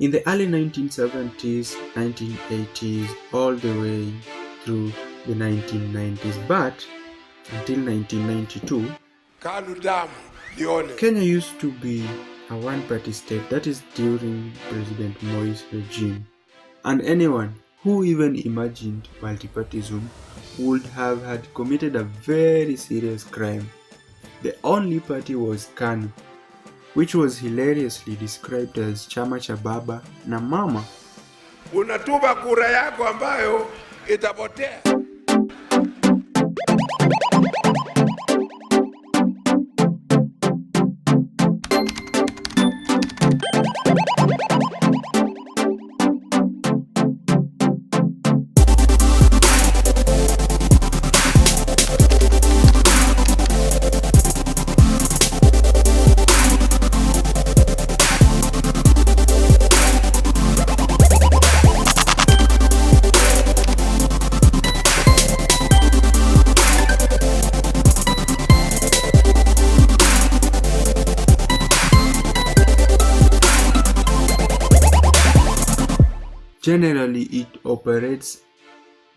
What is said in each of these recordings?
In the early 1970s, 1980s, all the way through the 1990s, but until 1992, Kenya used to be a one-party state, that is during President Moi's regime. And anyone who even imagined multipartyism would have had committed a very serious crime. The only party was KANU, which was hilariously described as chama cha baba na mama. Unatupa kura yako ambayo itapotea. Generally, it operates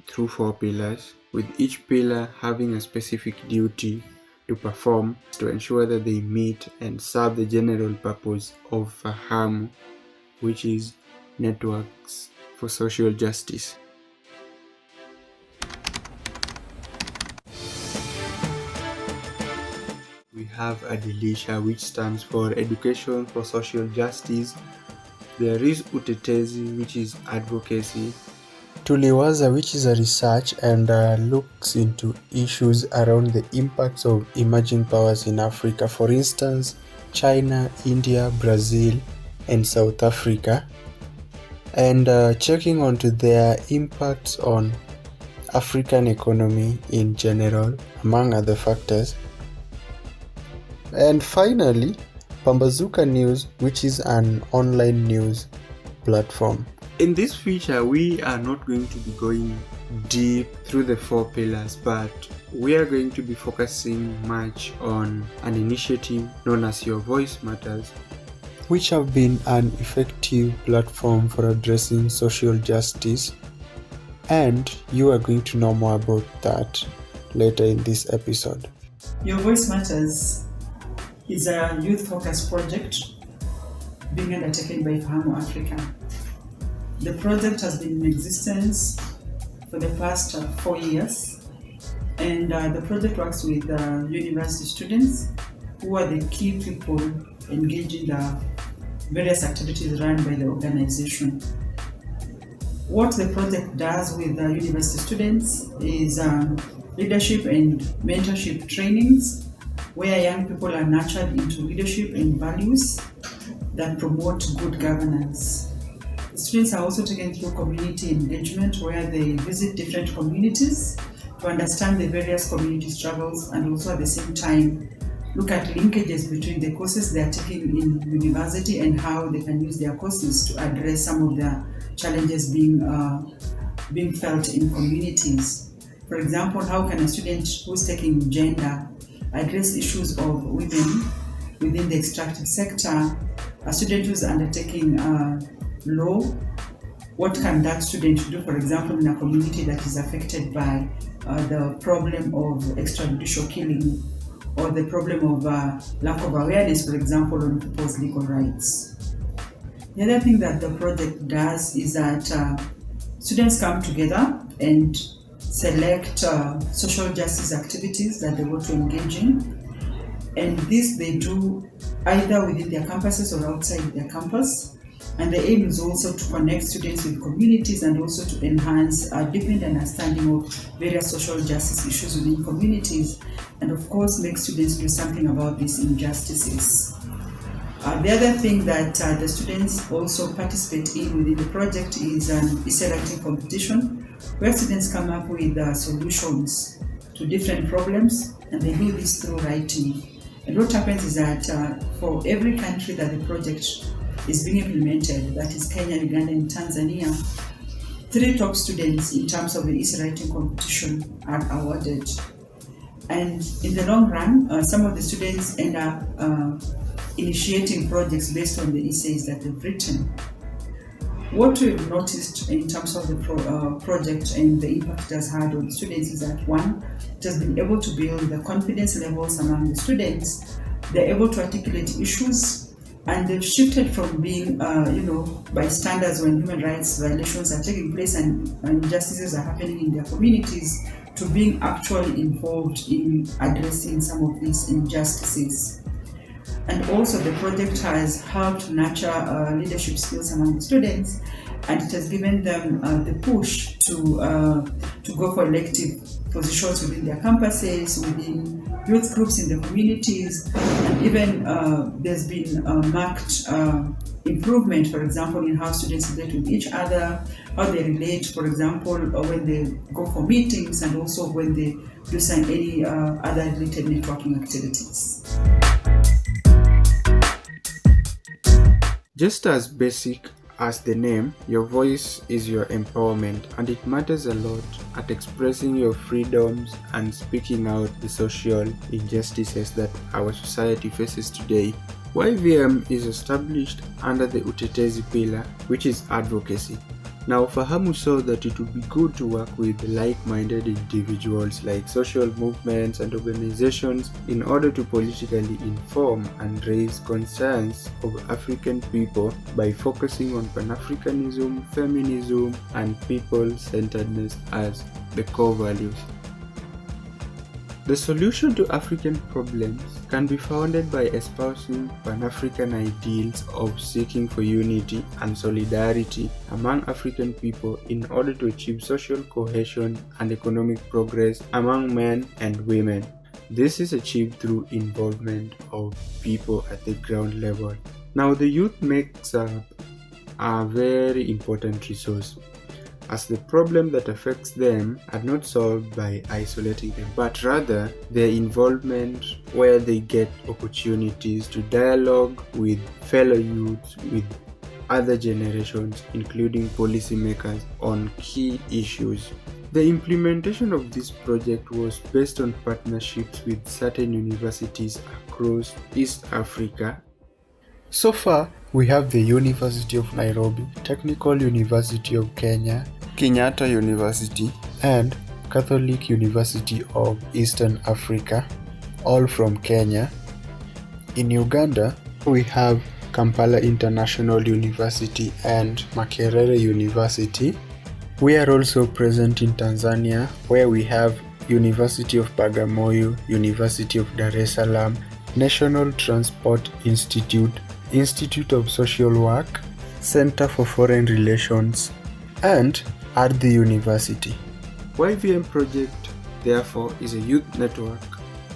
through 4 pillars, with each pillar having a specific duty to perform to ensure that they meet and serve the general purpose of FAHAMU, which is Networks for Social Justice. We have ADILISHA, which stands for Education for Social Justice. There is UTETEZI, which is advocacy. TULIWAZA, which is a research and looks into issues around the impacts of emerging powers in Africa, for instance, China, India, Brazil, and South Africa, and checking onto their impacts on African economy in general, among other factors. And finally, Pambazuka News, which is an online news platform. In this feature, we are not going to be going deep through the 4 pillars, but we are going to be focusing much on an initiative known as Your Voice Matters, which have been an effective platform for addressing social justice, and you are going to know more about that later in this episode. Your Voice Matters is a youth-focused project being undertaken by FAHAMU Africa. The project has been in existence for the past 4 years, and the project works with university students who are the key people engaged in the various activities run by the organization. What the project does with the university students is leadership and mentorship trainings, where young people are nurtured into leadership and values that promote good governance. The students are also taken through community engagement, where they visit different communities to understand the various community struggles, and also at the same time look at linkages between the courses they are taking in university and how they can use their courses to address some of the challenges being felt in communities. For example, how can a student who's taking gender address issues of women within the extractive sector? A student who's undertaking law, what can that student do, for example, in a community that is affected by the problem of extrajudicial killing, or the problem of lack of awareness, for example, on people's legal rights? The other thing that the project does is that students come together and select social justice activities that they want to engage in, and this they do either within their campuses or outside their campus. And the aim is also to connect students with communities, and also to enhance a deepened understanding of various social justice issues within communities, and of course make students do something about these injustices. The other thing that the students also participate in within the project is an essay writing competition, where students come up with solutions to different problems, and they do this through writing. And what happens is that for every country that the project is being implemented, that is Kenya, Uganda, and Tanzania, 3 top students in terms of the essay writing competition are awarded. And in the long run, some of the students end up initiating projects based on the essays that they've written. What we've noticed in terms of the project and the impact it has had on students is that one, it has been able to build the confidence levels among the students. They're able to articulate issues, and they've shifted from being, bystanders when human rights violations are taking place and injustices are happening in their communities, to being actually involved in addressing some of these injustices. And also the project has helped nurture leadership skills among the students, and it has given them the push to go for elective positions within their campuses, within youth groups in the communities, and even there's been marked improvement, for example, in how students relate with each other, how they relate, for example, when they go for meetings, and also when they do any other related networking activities. Just as basic as the name, your voice is your empowerment, and it matters a lot at expressing your freedoms and speaking out the social injustices that our society faces today. YVM is established under the utetezi pillar, which is advocacy. Now, Fahamu saw that it would be good to work with like-minded individuals like social movements and organizations in order to politically inform and raise concerns of African people by focusing on Pan-Africanism, feminism, and people-centeredness as the core values. The solution to African problems can be founded by espousing Pan-African ideals of seeking for unity and solidarity among African people in order to achieve social cohesion and economic progress among men and women. This is achieved through involvement of people at the ground level. Now, the youth makes up a very important resource, as the problem that affects them are not solved by isolating them, but rather their involvement where they get opportunities to dialogue with fellow youths, with other generations, including policymakers, on key issues. The implementation of this project was based on partnerships with certain universities across East Africa. So far, we have the University of Nairobi, Technical University of Kenya, Kenyatta University, and Catholic University of Eastern Africa, all from Kenya. In Uganda, we have Kampala International University and Makerere University. We are also present in Tanzania, where we have University of Bagamoyo, University of Dar es Salaam, National Transport Institute, Institute of Social Work, Center for Foreign Relations, and at the university. YVM Project, therefore, is a youth network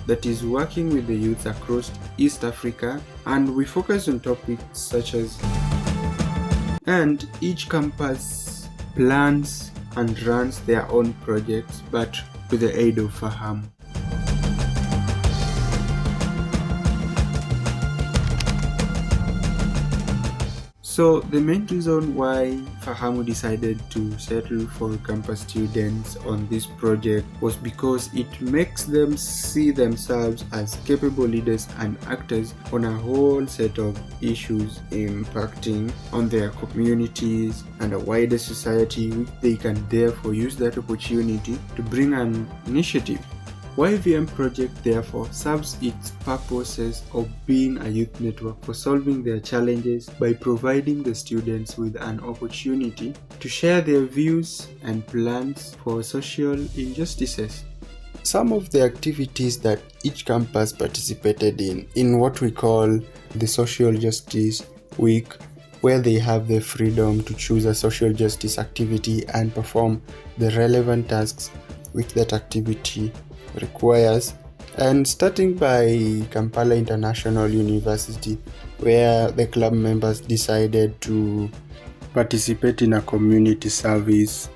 that is working with the youth across East Africa, and we focus on topics such as, and each campus plans and runs their own projects, but with the aid of Fahamu. So the main reason why Fahamu decided to settle for campus students on this project was because it makes them see themselves as capable leaders and actors on a whole set of issues impacting on their communities and a wider society, which they can therefore use that opportunity to bring an initiative. YVM Project therefore serves its purposes of being a youth network for solving their challenges by providing the students with an opportunity to share their views and plans for social injustices. Some of the activities that each campus participated in what we call the Social Justice Week, where they have the freedom to choose a social justice activity and perform the relevant tasks which that activity requires, and starting by Kampala International University, where the club members decided to participate in a community service,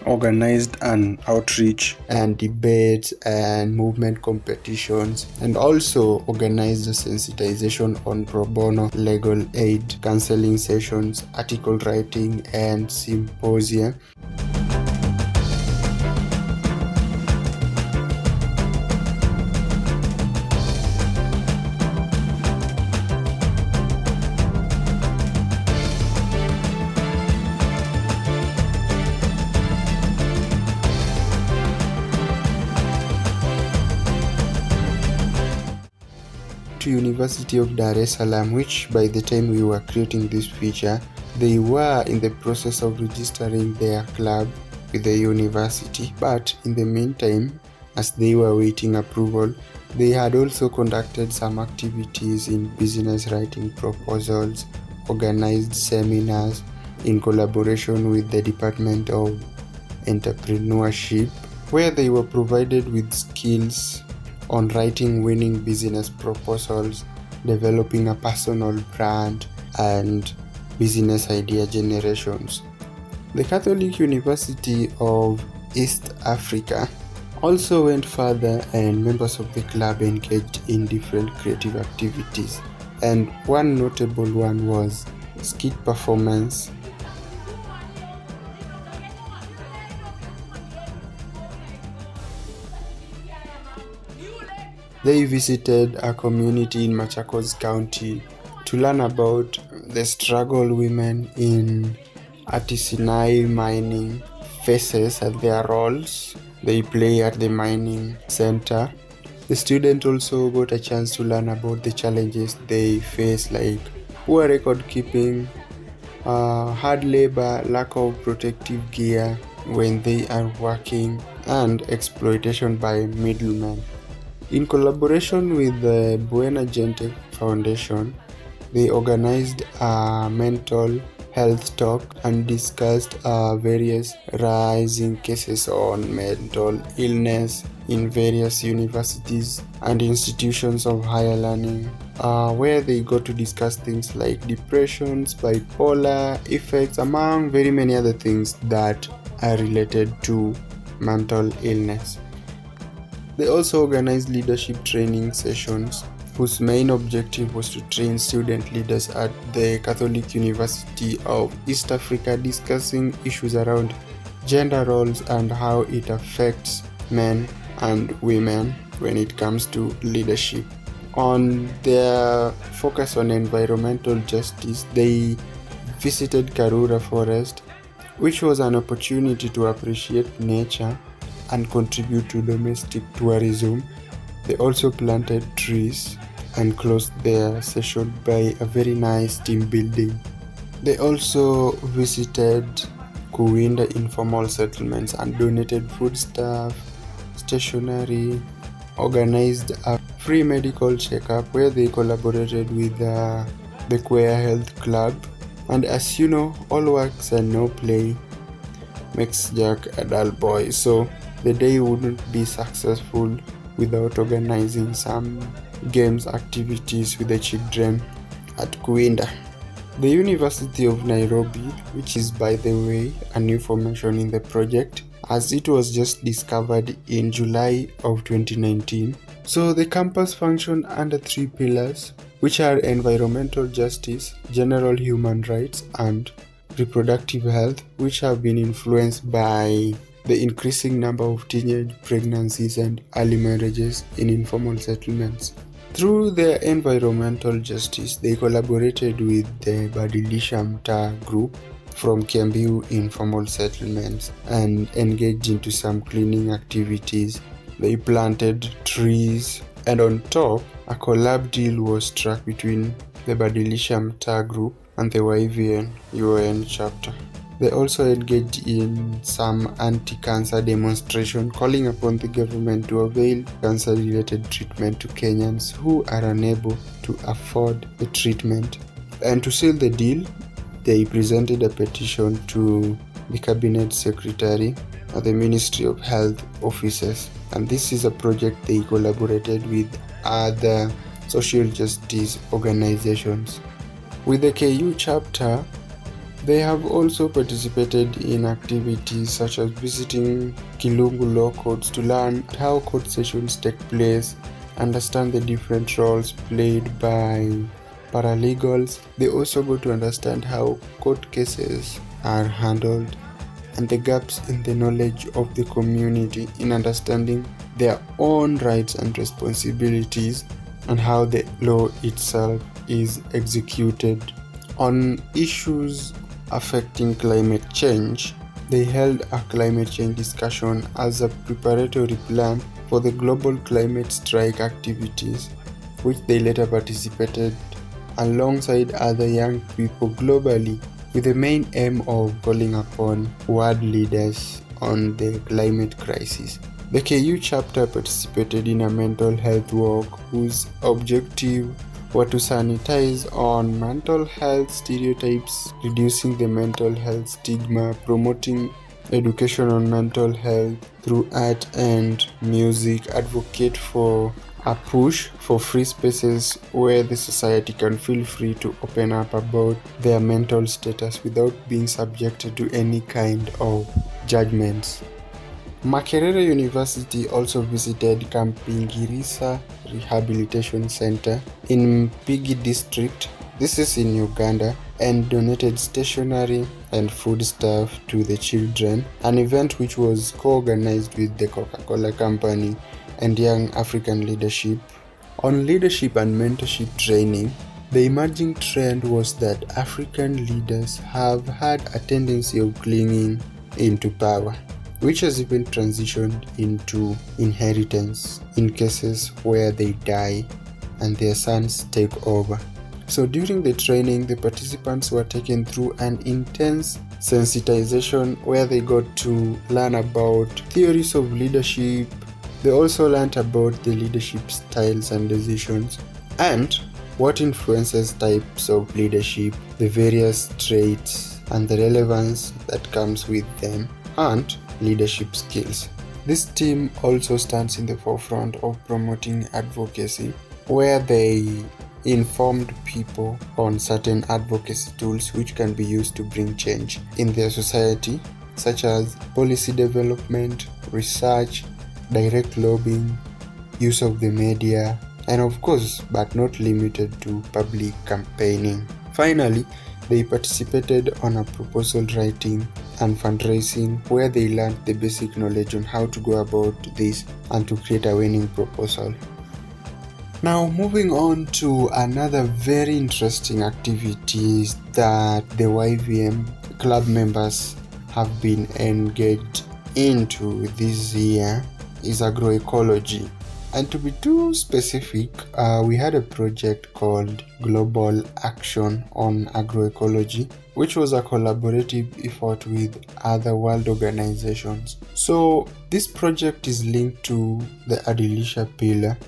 organized an outreach and debates and movement competitions, and also organized a sensitization on pro bono legal aid, counseling sessions, article writing, and symposia. to University of Dar es Salaam, which by the time we were creating this feature, they were in the process of registering their club with the university. But in the meantime, as they were waiting approval, they had also conducted some activities in business writing proposals, organized seminars in collaboration with the Department of Entrepreneurship, where they were provided with skills on writing winning business proposals, developing a personal brand, and business idea generations. The Catholic University of East Africa also went further, and members of the club engaged in different creative activities. And one notable one was skit performance. They visited a community in Machakos County to learn about the struggle women in artisanal mining faces and their roles they play at the mining center. The students also got a chance to learn about the challenges they face, like poor record keeping, hard labor, lack of protective gear when they are working, and exploitation by middlemen. In collaboration with the Buena Gente Foundation, they organized a mental health talk and discussed various rising cases on mental illness in various universities and institutions of higher learning, where they got to discuss things like depressions, bipolar effects, among very many other things that are related to mental illness. They also organized leadership training sessions whose main objective was to train student leaders at the Catholic University of East Africa, discussing issues around gender roles and how it affects men and women when it comes to leadership. On their focus on environmental justice, they visited Karura Forest, which was an opportunity to appreciate nature and contribute to domestic tourism. They also planted trees and closed their session by a very nice team building. They also visited Kuwinda informal settlements and donated foodstuff, stationery, organized a free medical checkup where they collaborated with the Queer Health Club. And as you know, all works and no play makes Jack a dull boy, so the day wouldn't be successful without organizing some games activities with the children at Kuwinda. The University of Nairobi, which is by the way a new formation in the project, as it was just discovered in July of 2019. So the campus functioned under 3 pillars, which are environmental justice, general human rights, and reproductive health, which have been influenced by the increasing number of teenage pregnancies and early marriages in informal settlements. Through their environmental justice, they collaborated with the Badilisha Mtaa group from Kiambu informal settlements and engaged into some cleaning activities. They planted trees, and on top, a collab deal was struck between the Badilisha Mtaa group and the YVN UN chapter. They also engaged in some anti-cancer demonstration, calling upon the government to avail cancer-related treatment to Kenyans who are unable to afford the treatment. And to seal the deal, they presented a petition to the Cabinet Secretary at the Ministry of Health offices. And this is a project they collaborated with other social justice organizations. With the KU chapter, they have also participated in activities such as visiting Kilungu law courts to learn how court sessions take place, understand the different roles played by paralegals. They also go to understand how court cases are handled and the gaps in the knowledge of the community in understanding their own rights and responsibilities and how the law itself is executed. On issues affecting climate change, they held a climate change discussion as a preparatory plan for the global climate strike activities. which they later participated alongside other young people globally with the main aim of calling upon world leaders on the climate crisis. The KU chapter participated in a mental health walk whose objective were to sanitize on mental health stereotypes, reducing the mental health stigma, promoting education on mental health through art and music, advocate for a push for free spaces where the society can feel free to open up about their mental status without being subjected to any kind of judgments. Makerere University also visited Kampingirisa Rehabilitation Center in Mpigi District, this is in Uganda, and donated stationery and foodstuff to the children, an event which was co-organized with the Coca-Cola Company and Young African Leadership. On leadership and mentorship training, the emerging trend was that African leaders have had a tendency of clinging into power, which has even transitioned into inheritance in cases where they die and their sons take over. So during the training, the participants were taken through an intense sensitization where they got to learn about theories of leadership. They also learned about the leadership styles and decisions and what influences types of leadership, the various traits and the relevance that comes with them, and leadership skills. This team also stands in the forefront of promoting advocacy, where they informed people on certain advocacy tools which can be used to bring change in their society, such as policy development, research, direct lobbying, use of the media, and of course, but not limited to, public campaigning. Finally, they participated on a proposal writing and fundraising where they learned the basic knowledge on how to go about this and to create a winning proposal. Now moving on to another very interesting activities that the YVM club members have been engaged into this year is agroecology. And to be too specific, we had a project called Global Action on Agroecology, which was a collaborative effort with other world organizations. So this project is linked to the Adilisha pillar,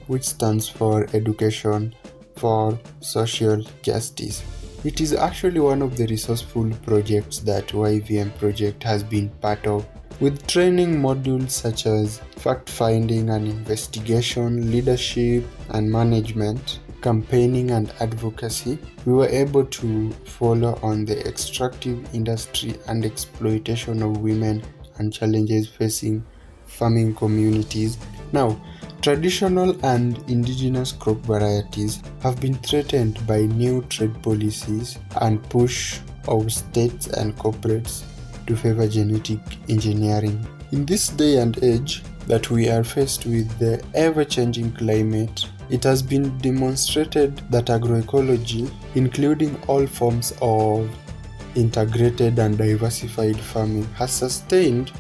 which stands for Education for Social Justice. It is actually one of the resourceful projects that YVM project has been part of, with training modules such as fact-finding and investigation, leadership and management, campaigning and advocacy. We were able to follow on the extractive industry and exploitation of women and challenges facing farming communities. Now, traditional and indigenous crop varieties have been threatened by new trade policies and push of states and corporates to favor genetic engineering. In this day and age that we are faced with the ever-changing climate, it has been demonstrated that agroecology, including all forms of integrated and diversified farming, has sustained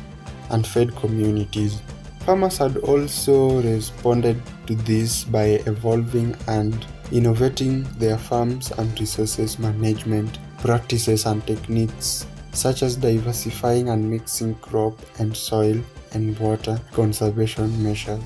and fed communities. Farmers had also responded to this by evolving and innovating their farms and resources management practices and techniques, such as diversifying and mixing crop and soil and water conservation measures.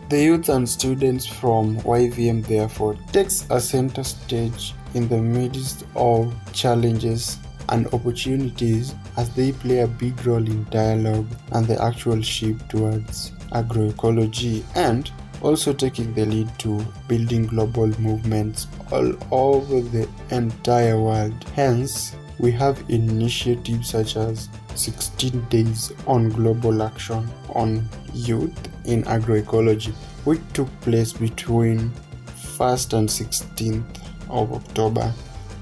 The youth and students from YVM therefore takes a center stage in the midst of challenges and opportunities as they play a big role in dialogue and the actual shift towards agroecology, and also taking the lead to building global movements all over the entire world. Hence, we have initiatives such as 16 Days on Global Action on Youth in Agroecology, which took place between 1st and 16th of October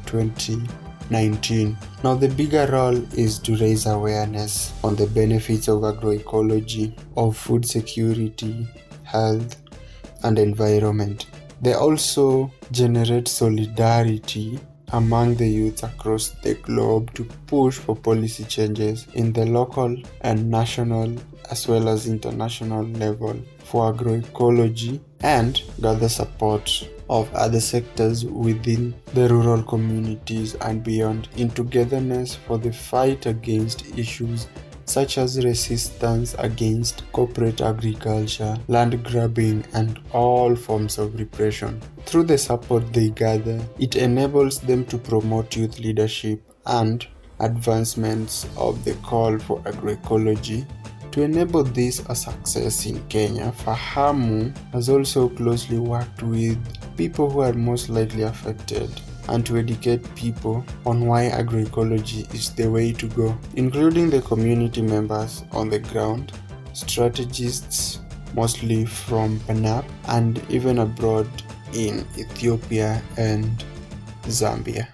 2019. Now, the bigger role is to raise awareness on the benefits of agroecology, of food security, health, and environment. They also generate solidarity among the youth across the globe to push for policy changes in the local and national as well as international level for agroecology and gather support of other sectors within the rural communities and beyond in togetherness for the fight against issues such as resistance against corporate agriculture, land grabbing, and all forms of repression. Through the support they gather, it enables them to promote youth leadership and advancements of the call for agroecology. To enable this a success in Kenya, Fahamu has also closely worked with people who are most likely affected and to educate people on why agroecology is the way to go, including the community members on the ground, strategists mostly from PNAP and even abroad in Ethiopia and Zambia.